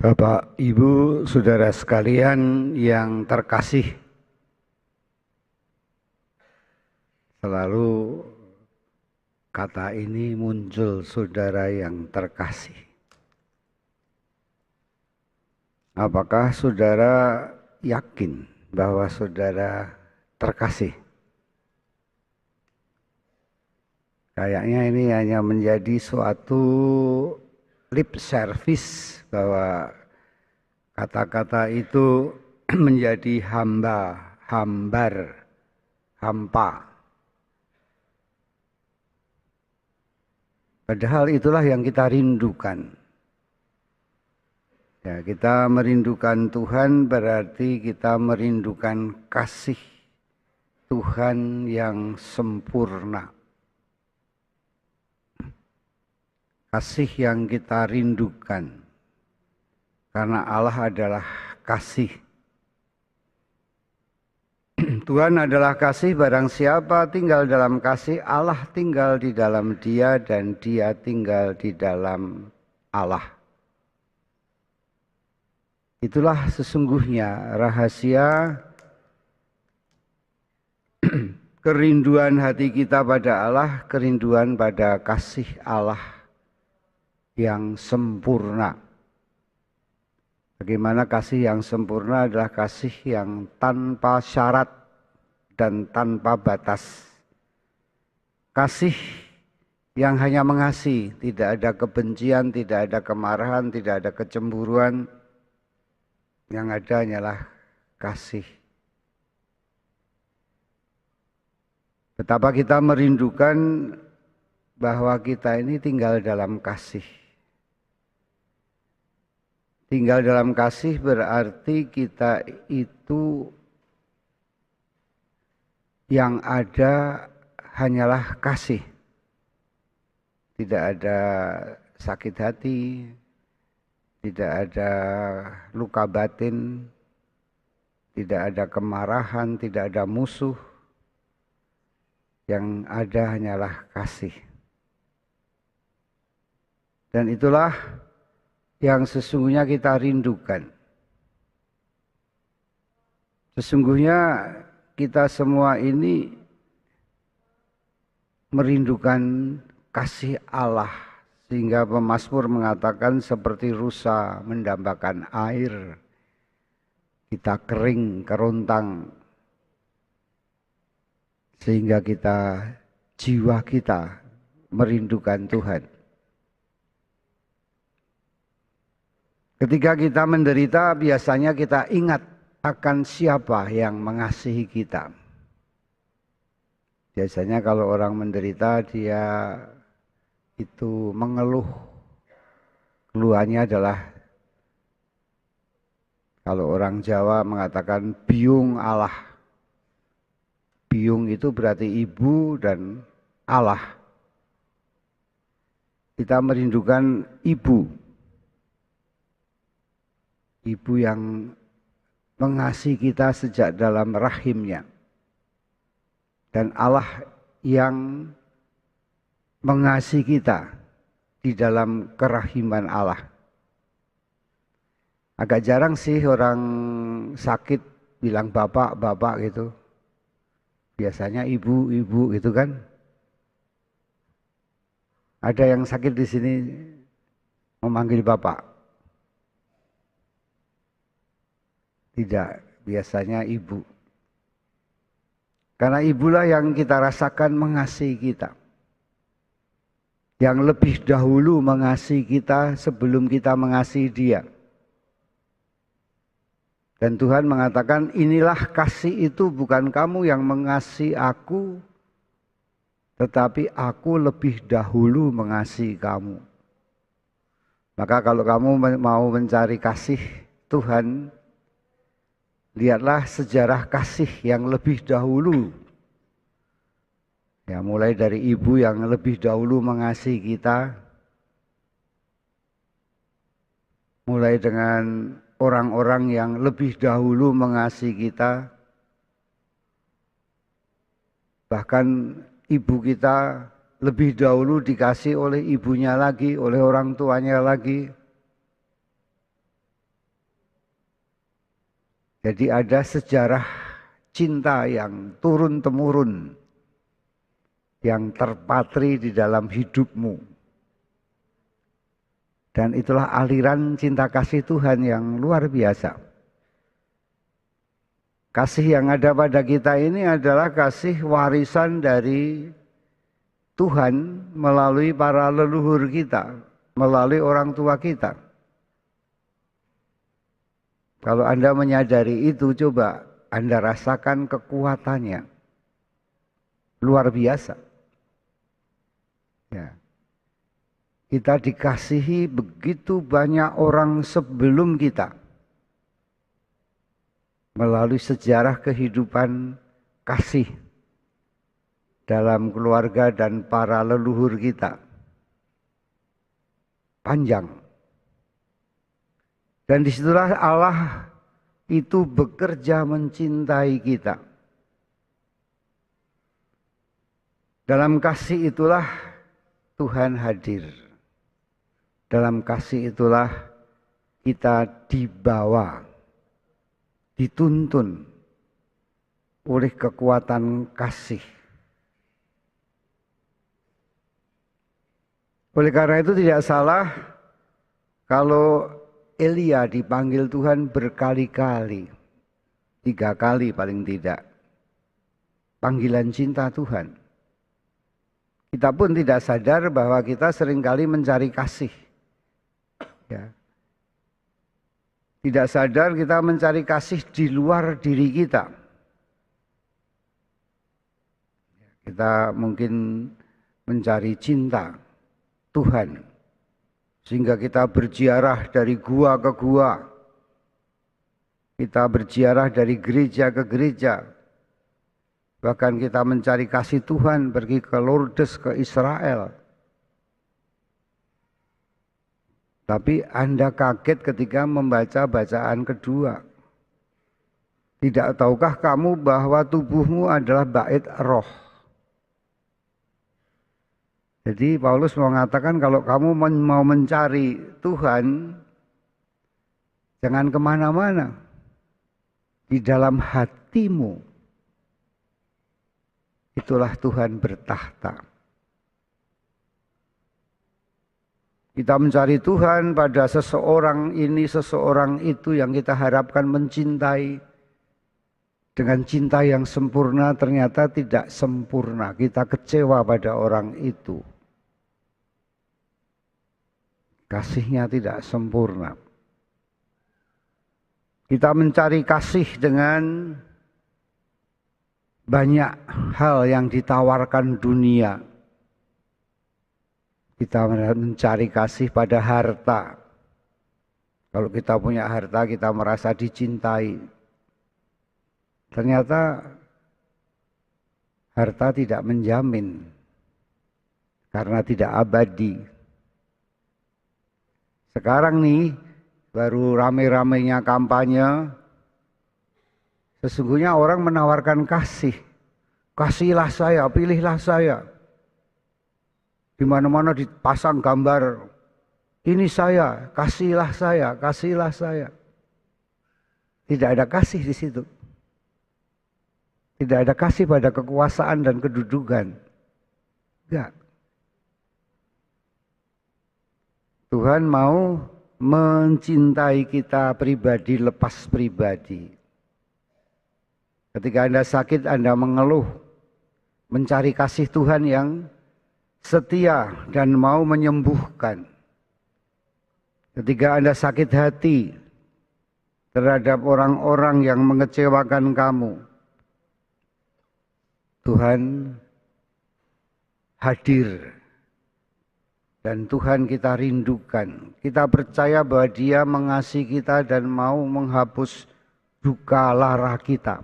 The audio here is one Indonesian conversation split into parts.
Bapak, Ibu, saudara sekalian yang terkasih, selalu kata ini muncul, saudara yang terkasih. Apakah saudara yakin bahwa saudara terkasih? Kayaknya ini hanya menjadi suatu lip service bahwa kata-kata itu menjadi hambar, hampa. Padahal itulah yang kita rindukan. Ya, kita merindukan Tuhan berarti kita merindukan kasih Tuhan yang sempurna. Kasih yang kita rindukan. Karena Allah adalah kasih. Tuhan adalah kasih, barang siapa tinggal dalam kasih, Allah tinggal di dalam dia dan dia tinggal di dalam Allah. Itulah sesungguhnya rahasia kerinduan hati kita pada Allah, kerinduan pada kasih Allah yang sempurna. Bagaimana kasih yang sempurna adalah kasih yang tanpa syarat dan tanpa batas. Kasih yang hanya mengasihi, tidak ada kebencian, tidak ada kemarahan, tidak ada kecemburuan. Yang ada hanyalah kasih. Betapa kita merindukan bahwa kita ini tinggal dalam kasih. Tinggal dalam kasih berarti kita itu yang ada hanyalah kasih. Tidak ada sakit hati, tidak ada luka batin, tidak ada kemarahan, tidak ada musuh. Yang ada hanyalah kasih. Dan itulah yang sesungguhnya kita rindukan. Sesungguhnya kita semua ini merindukan kasih Allah. Sehingga pemazmur mengatakan seperti rusa mendambakan air. Kita kering, kerontang. Sehingga jiwa kita merindukan Tuhan. Ketika kita menderita, biasanya kita ingat akan siapa yang mengasihi kita. Biasanya kalau orang menderita, dia itu mengeluh. Keluhannya adalah, kalau orang Jawa mengatakan biung Allah. Biung itu berarti ibu dan Allah. Kita merindukan ibu. Ibu yang mengasihi kita sejak dalam rahimnya. Dan Allah yang mengasihi kita di dalam kerahiman Allah. Agak jarang sih orang sakit bilang bapak, bapak gitu. Biasanya ibu, ibu gitu kan. Ada yang sakit di sini memanggil bapak. Tidak, biasanya ibu. Karena ibulah yang kita rasakan mengasihi kita. Yang lebih dahulu mengasihi kita sebelum kita mengasihi dia. Dan Tuhan mengatakan, inilah kasih itu bukan kamu yang mengasihi aku, tetapi aku lebih dahulu mengasihi kamu. Maka kalau kamu mau mencari kasih Tuhan, lihatlah sejarah kasih yang lebih dahulu. Ya, mulai dari ibu yang lebih dahulu mengasihi kita. Mulai dengan orang-orang yang lebih dahulu mengasihi kita. Bahkan ibu kita lebih dahulu dikasih oleh ibunya lagi, oleh orang tuanya lagi. Jadi ada sejarah cinta yang turun-temurun, yang terpatri di dalam hidupmu. Dan itulah aliran cinta kasih Tuhan yang luar biasa. Kasih yang ada pada kita ini adalah kasih warisan dari Tuhan melalui para leluhur kita, melalui orang tua kita. Kalau Anda menyadari itu, coba Anda rasakan kekuatannya. Luar biasa. Ya. Kita dikasihi begitu banyak orang sebelum kita. Melalui sejarah kehidupan kasih dalam keluarga dan para leluhur kita. Panjang. Dan disitulah Allah itu bekerja mencintai kita. Dalam kasih itulah Tuhan hadir. Dalam kasih itulah kita dibawa, dituntun oleh kekuatan kasih. Oleh karena itu tidak salah kalau Elia dipanggil Tuhan berkali-kali, 3 kali paling tidak. Panggilan cinta Tuhan. Kita pun tidak sadar bahwa kita seringkali mencari kasih. Ya. Tidak sadar kita mencari kasih di luar diri kita. Kita mungkin mencari cinta Tuhan. Sehingga kita berziarah dari gua ke gua. Kita berziarah dari gereja ke gereja. Bahkan kita mencari kasih Tuhan, pergi ke Lourdes, ke Israel. Tapi Anda kaget ketika membaca bacaan kedua. Tidak tahukah kamu bahwa tubuhmu adalah bait roh? Jadi Paulus mengatakan kalau kamu mau mencari Tuhan, jangan kemana-mana. Di dalam hatimu, itulah Tuhan bertahta. Kita mencari Tuhan pada seseorang ini, seseorang itu yang kita harapkan mencintai. Dengan cinta yang sempurna ternyata tidak sempurna. Kita kecewa pada orang itu. Kasihnya tidak sempurna. Kita mencari kasih dengan banyak hal yang ditawarkan dunia. Kita mencari kasih pada harta. Kalau kita punya harta, kita merasa dicintai. Ternyata harta tidak menjamin karena tidak abadi. Sekarang nih, baru rame-ramenya kampanye, sesungguhnya orang menawarkan kasih. Kasihlah saya, pilihlah saya. Di mana-mana dipasang gambar, ini saya, kasihlah saya, kasihlah saya. Tidak ada kasih di situ. Tidak ada kasih pada kekuasaan dan kedudukan. Enggak. Tuhan mau mencintai kita pribadi lepas pribadi. Ketika Anda sakit, Anda mengeluh, mencari kasih Tuhan yang setia dan mau menyembuhkan. Ketika Anda sakit hati terhadap orang-orang yang mengecewakan kamu, Tuhan hadir. Dan Tuhan kita rindukan. Kita percaya bahwa Dia mengasihi kita dan mau menghapus duka lara kita.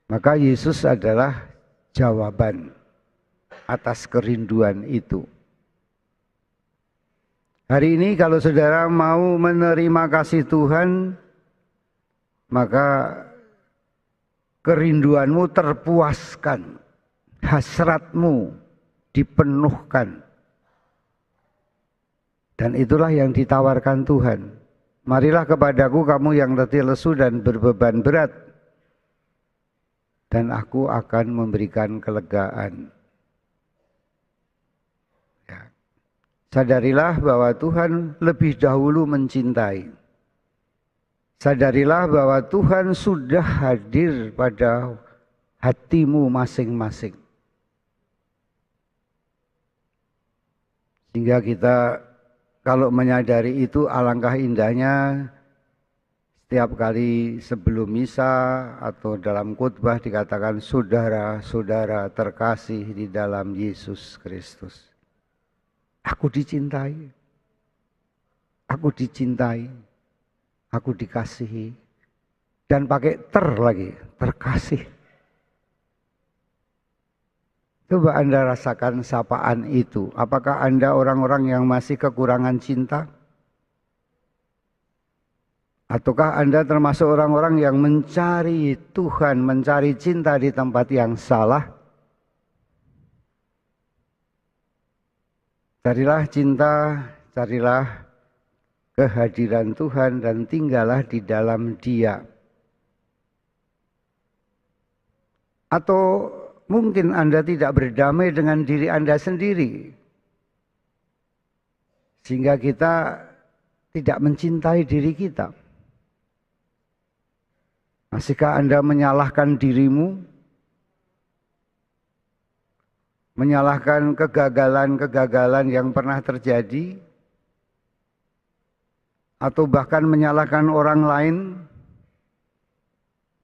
Maka Yesus adalah jawaban atas kerinduan itu. Hari ini kalau saudara mau menerima kasih Tuhan, maka kerinduanmu terpuaskan. Hasratmu dipenuhkan. Dan itulah yang ditawarkan Tuhan. Marilah kepadaku kamu yang letih lesu dan berbeban berat, dan aku akan memberikan kelegaan. Ya. Sadarilah bahwa Tuhan lebih dahulu mencintai. Sadarilah bahwa Tuhan sudah hadir pada hatimu masing-masing. Sehingga kita kalau menyadari itu, alangkah indahnya setiap kali sebelum misa atau dalam khotbah dikatakan saudara-saudara terkasih di dalam Yesus Kristus. Aku dicintai, aku dicintai, aku dikasihi. Dan pakai lagi, terkasih. Coba Anda rasakan sapaan itu. Apakah Anda orang-orang yang masih kekurangan cinta? Ataukah Anda termasuk orang-orang yang mencari Tuhan, mencari cinta di tempat yang salah? Carilah cinta, carilah kehadiran Tuhan dan tinggallah di dalam Dia. Atau mungkin Anda tidak berdamai dengan diri Anda sendiri. Sehingga kita tidak mencintai diri kita. Masihkah Anda menyalahkan dirimu? Menyalahkan kegagalan-kegagalan yang pernah terjadi? Atau bahkan menyalahkan orang lain?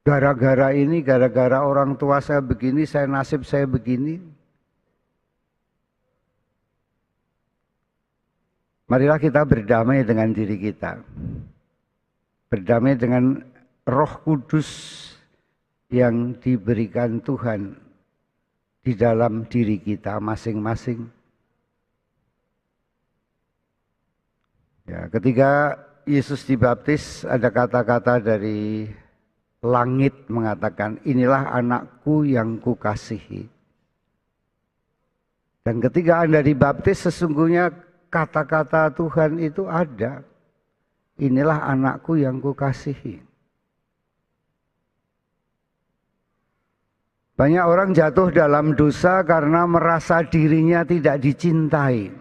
Gara-gara ini, gara-gara orang tua saya begini, nasib saya begini. Marilah kita berdamai dengan diri kita. Berdamai dengan Roh Kudus yang diberikan Tuhan di dalam diri kita masing-masing. Ya, ketika Yesus dibaptis, ada kata-kata dari langit mengatakan, inilah anakku yang kukasihi. Dan ketika Anda dibaptis, sesungguhnya kata-kata Tuhan itu ada. Inilah anakku yang kukasihi. Banyak orang jatuh dalam dosa karena merasa dirinya tidak dicintai.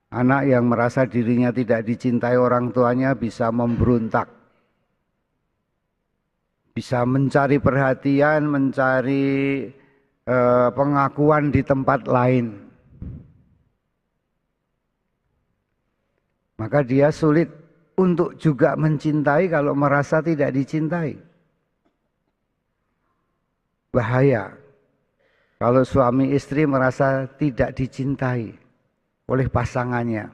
Anak yang merasa dirinya tidak dicintai orang tuanya bisa memberontak. Bisa mencari perhatian, mencari pengakuan di tempat lain. Maka dia sulit untuk juga mencintai kalau merasa tidak dicintai. Bahaya kalau suami istri merasa tidak dicintai oleh pasangannya.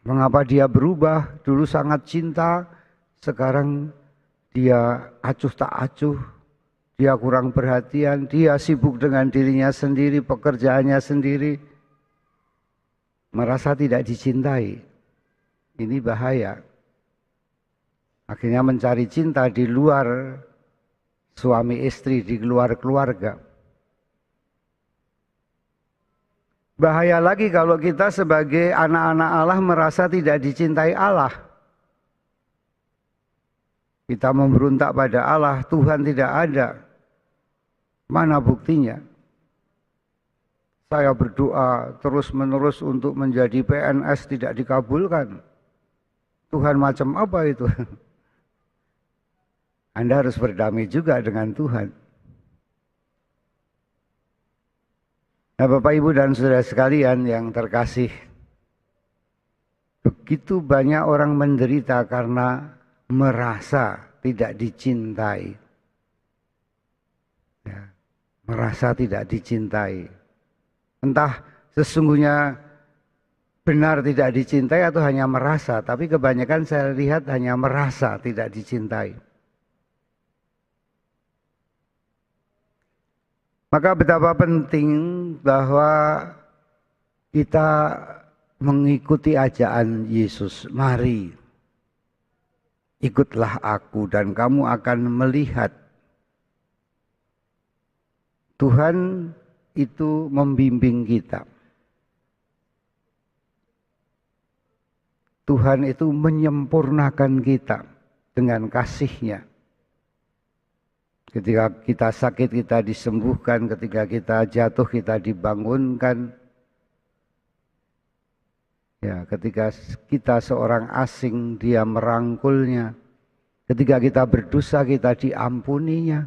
Mengapa dia berubah? Dulu sangat cinta, sekarang dia acuh tak acuh, dia kurang perhatian, dia sibuk dengan dirinya sendiri, pekerjaannya sendiri, merasa tidak dicintai. Ini bahaya. Akhirnya mencari cinta di luar suami istri, di luar keluarga. Bahaya lagi kalau kita sebagai anak-anak Allah merasa tidak dicintai Allah. Kita memberontak pada Allah, Tuhan tidak ada. Mana buktinya? Saya berdoa terus-menerus untuk menjadi PNS tidak dikabulkan. Tuhan macam apa itu? Anda harus berdamai juga dengan Tuhan. Nah, Bapak, Ibu, dan saudara sekalian yang terkasih, begitu banyak orang menderita karena merasa tidak dicintai. Ya, merasa tidak dicintai. Entah sesungguhnya benar tidak dicintai atau hanya merasa, tapi kebanyakan saya lihat hanya merasa tidak dicintai. Maka betapa penting bahwa kita mengikuti ajakan Yesus. Mari, ikutlah aku dan kamu akan melihat Tuhan itu membimbing kita. Tuhan itu menyempurnakan kita dengan kasih-Nya. Ketika kita sakit kita disembuhkan, ketika kita jatuh kita dibangunkan. Ya, ketika kita seorang asing dia merangkulnya. Ketika kita berdosa kita diampuninya.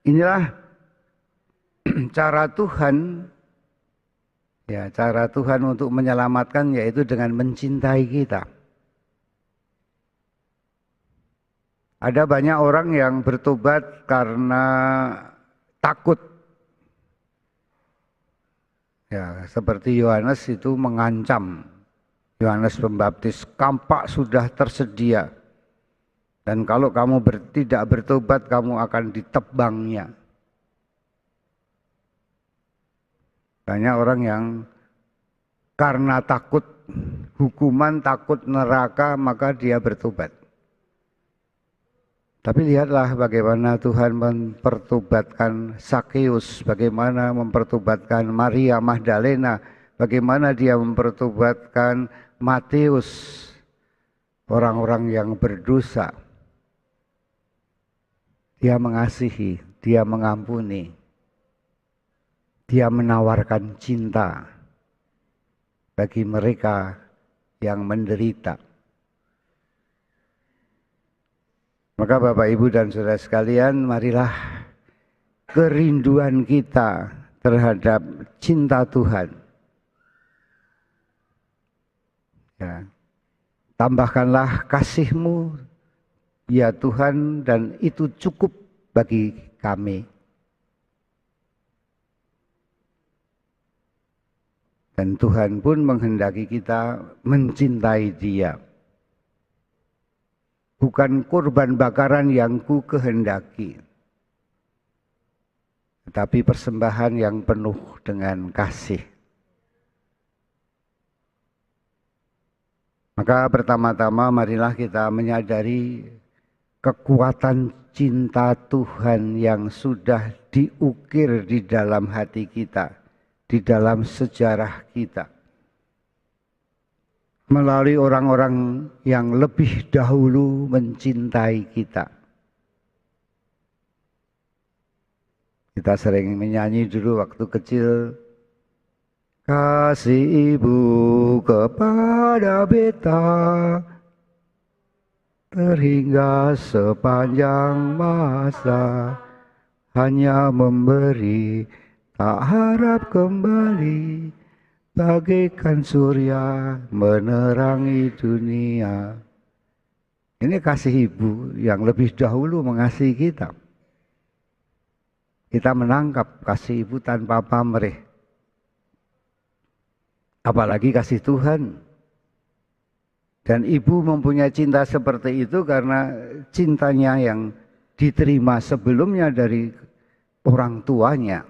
Inilah cara Tuhan. Ya, cara Tuhan untuk menyelamatkan yaitu dengan mencintai kita. Ada banyak orang yang bertobat karena takut. Ya, seperti Yohanes itu mengancam. Yohanes Pembaptis, kampak sudah tersedia. Dan kalau kamu tidak bertobat, kamu akan ditebangnya. Banyak orang yang karena takut hukuman, takut neraka, maka dia bertobat. Tapi lihatlah bagaimana Tuhan mempertobatkan Sakeus, bagaimana mempertobatkan Maria Magdalena, bagaimana dia mempertobatkan Matius, orang-orang yang berdosa. Dia mengasihi, dia mengampuni, dia menawarkan cinta bagi mereka yang menderita. Maka Bapak Ibu dan Saudara sekalian, marilah kerinduan kita terhadap cinta Tuhan. Ya. Tambahkanlah kasih-Mu, ya Tuhan, dan itu cukup bagi kami. Dan Tuhan pun menghendaki kita mencintai Dia. Bukan kurban bakaran yang ku kehendaki, tetapi persembahan yang penuh dengan kasih. Maka pertama-tama marilah kita menyadari kekuatan cinta Tuhan yang sudah diukir di dalam hati kita, di dalam sejarah kita. Melalui orang-orang yang lebih dahulu mencintai kita. Kita sering menyanyi dulu waktu kecil. Kasih ibu kepada beta terhingga sepanjang masa hanya memberi tak harap kembali. Bagaikan surya menerangi dunia. Ini kasih ibu yang lebih dahulu mengasihi kita. Kita menangkap kasih ibu tanpa pamrih. Apalagi kasih Tuhan. Dan ibu mempunyai cinta seperti itu karena cintanya yang diterima sebelumnya dari orang tuanya.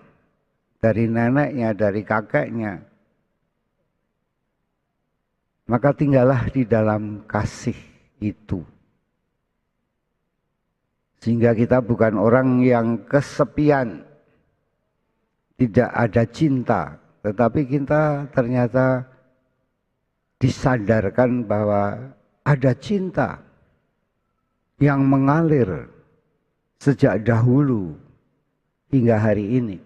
Dari neneknya, dari kakeknya. Maka tinggallah di dalam kasih itu. Sehingga kita bukan orang yang kesepian. Tidak ada cinta. Tetapi kita ternyata disadarkan bahwa ada cinta yang mengalir sejak dahulu hingga hari ini.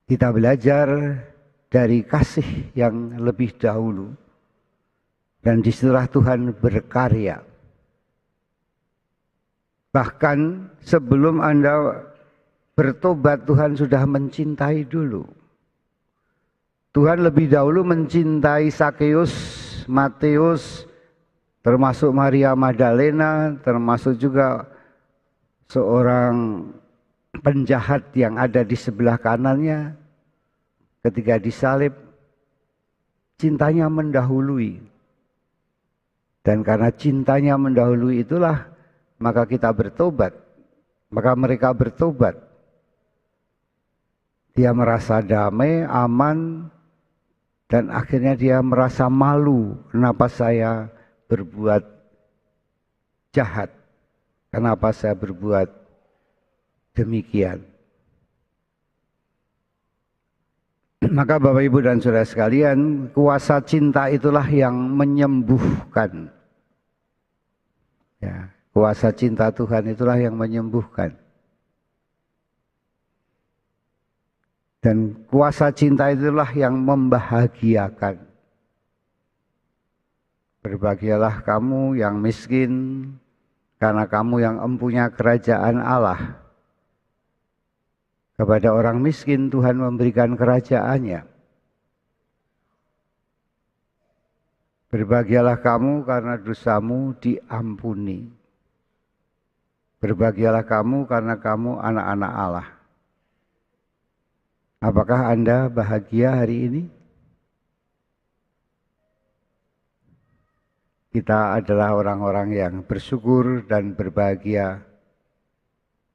Kita belajar dari kasih yang lebih dahulu. Dan disitulah Tuhan berkarya. Bahkan sebelum Anda bertobat, Tuhan sudah mencintai dulu. Tuhan lebih dahulu mencintai Sakeus, Matius, termasuk Maria Magdalena, termasuk juga seorang penjahat yang ada di sebelah kanannya. Ketika disalib, cintanya mendahului. Dan karena cintanya mendahului itulah, maka kita bertobat. Maka mereka bertobat. Dia merasa damai, aman, dan akhirnya dia merasa malu. Kenapa saya berbuat jahat? Kenapa saya berbuat demikian? Maka Bapak Ibu dan Saudara sekalian, kuasa cinta itulah yang menyembuhkan. Ya, kuasa cinta Tuhan itulah yang menyembuhkan. Dan kuasa cinta itulah yang membahagiakan. Berbahagialah kamu yang miskin, karena kamu yang empunya kerajaan Allah. Kepada orang miskin Tuhan memberikan kerajaannya. Berbahagialah kamu karena dosamu diampuni. Berbahagialah kamu karena kamu anak-anak Allah. Apakah Anda bahagia hari ini? Kita adalah orang-orang yang bersyukur dan berbahagia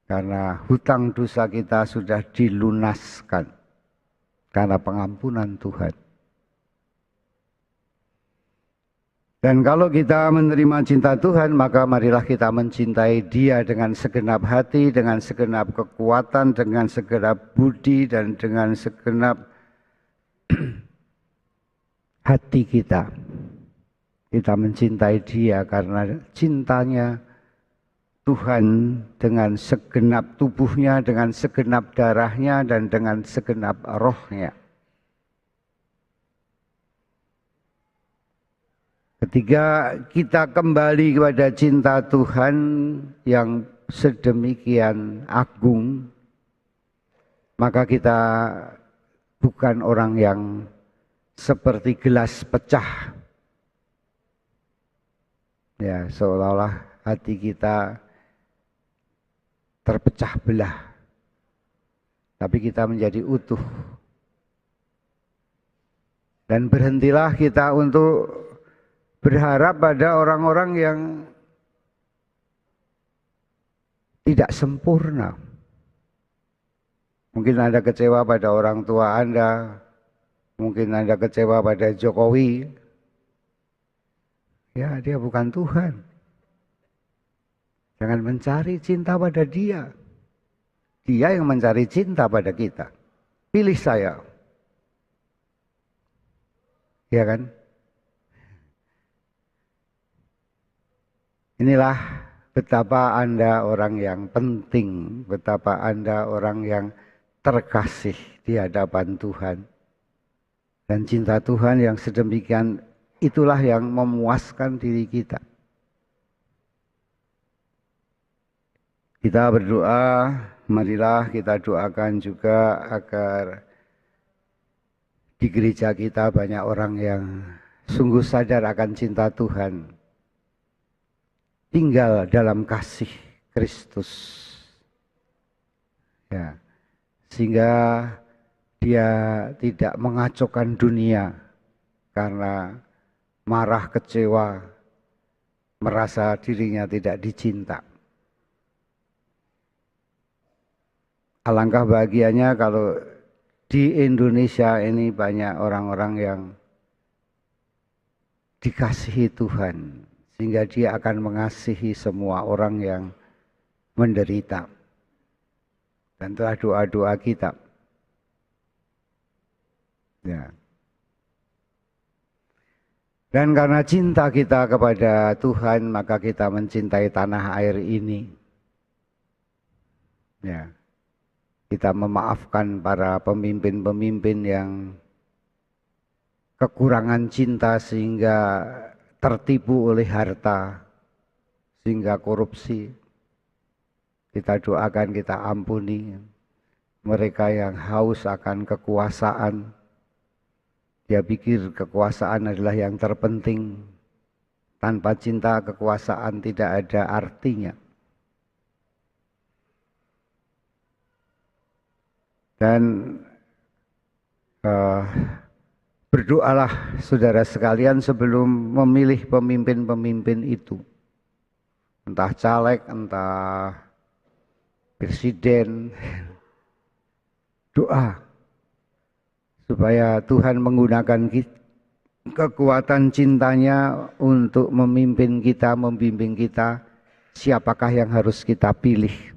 karena hutang dosa kita sudah dilunaskan karena pengampunan Tuhan. Dan kalau kita menerima cinta Tuhan, maka marilah kita mencintai Dia dengan segenap hati, dengan segenap kekuatan, dengan segenap budi, dan dengan segenap hati kita. Kita mencintai Dia karena cintanya Tuhan dengan segenap tubuhnya, dengan segenap darahnya, dan dengan segenap rohnya. Ketika kita kembali kepada cinta Tuhan yang sedemikian agung, maka kita bukan orang yang seperti gelas pecah. Ya, seolah-olah hati kita terpecah belah, tapi kita menjadi utuh. Dan berhentilah kita untuk berharap pada orang-orang yang tidak sempurna. Mungkin Anda kecewa pada orang tua Anda, mungkin Anda kecewa pada Jokowi. Ya, dia bukan Tuhan. Jangan mencari cinta pada Dia. Dia yang mencari cinta pada kita. Pilih saya. Ya kan? Inilah betapa Anda orang yang penting. Betapa Anda orang yang terkasih di hadapan Tuhan. Dan cinta Tuhan yang sedemikian itulah yang memuaskan diri kita. Kita berdoa, marilah kita doakan juga agar di gereja kita banyak orang yang sungguh sadar akan cinta Tuhan. Tinggal dalam kasih Kristus. Ya, sehingga dia tidak mengacaukan dunia karena marah, kecewa, merasa dirinya tidak dicinta. Alangkah bahagianya kalau di Indonesia ini banyak orang-orang yang dikasihi Tuhan, sehingga dia akan mengasihi semua orang yang menderita. Dan itulah doa-doa kita. Ya. Dan karena cinta kita kepada Tuhan, maka kita mencintai tanah air ini. Ya. Kita memaafkan para pemimpin-pemimpin yang kekurangan cinta sehingga tertipu oleh harta, sehingga korupsi. Kita doakan, kita ampuni mereka yang haus akan kekuasaan. Dia pikir kekuasaan adalah yang terpenting. Tanpa cinta kekuasaan tidak ada artinya. Dan berdoalah saudara sekalian sebelum memilih pemimpin-pemimpin itu. Entah caleg, entah presiden. Doa supaya Tuhan menggunakan kekuatan cintanya untuk memimpin kita, membimbing kita. Siapakah yang harus kita pilih?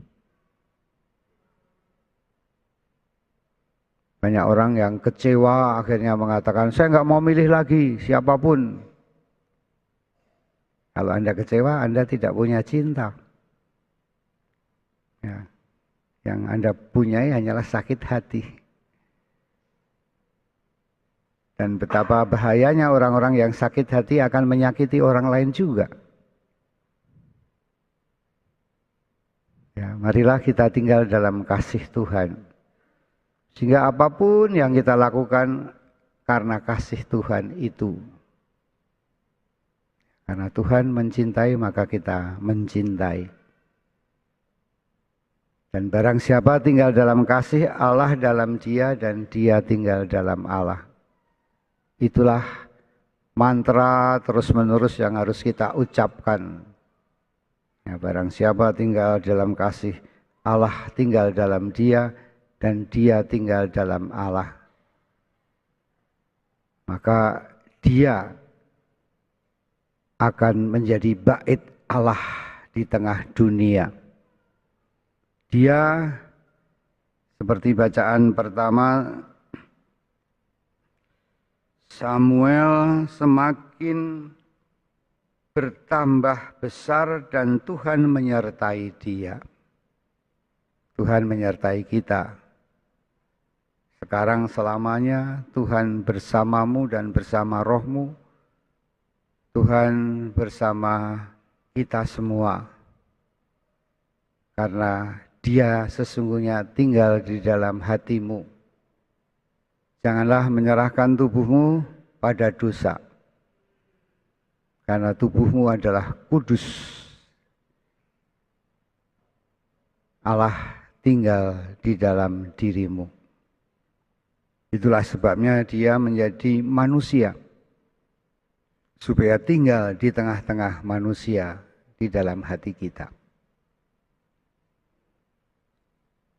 Banyak orang yang kecewa akhirnya mengatakan, saya nggak mau milih lagi siapapun. Kalau Anda kecewa, Anda tidak punya cinta. Ya. Yang Anda punyai hanyalah sakit hati. Dan betapa bahayanya orang-orang yang sakit hati akan menyakiti orang lain juga. Ya, marilah kita tinggal dalam kasih Tuhan. Sehingga apapun yang kita lakukan karena kasih Tuhan itu. Karena Tuhan mencintai, maka kita mencintai. Dan barang siapa tinggal dalam kasih, Allah dalam dia dan dia tinggal dalam Allah. Itulah mantra terus-menerus yang harus kita ucapkan. Ya, barang siapa tinggal dalam kasih, Allah tinggal dalam dia dan dia tinggal dalam Allah. Maka dia akan menjadi bait Allah di tengah dunia. Dia seperti bacaan pertama, Samuel semakin bertambah besar dan Tuhan menyertai dia. Tuhan menyertai kita. Sekarang selamanya Tuhan bersamamu dan bersama rohmu. Tuhan bersama kita semua. Karena Dia sesungguhnya tinggal di dalam hatimu. Janganlah menyerahkan tubuhmu pada dosa. Karena tubuhmu adalah kudus. Allah tinggal di dalam dirimu. Itulah sebabnya dia menjadi manusia. Supaya tinggal di tengah-tengah manusia di dalam hati kita.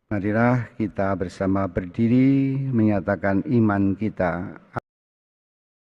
Marilah kita bersama berdiri menyatakan iman kita.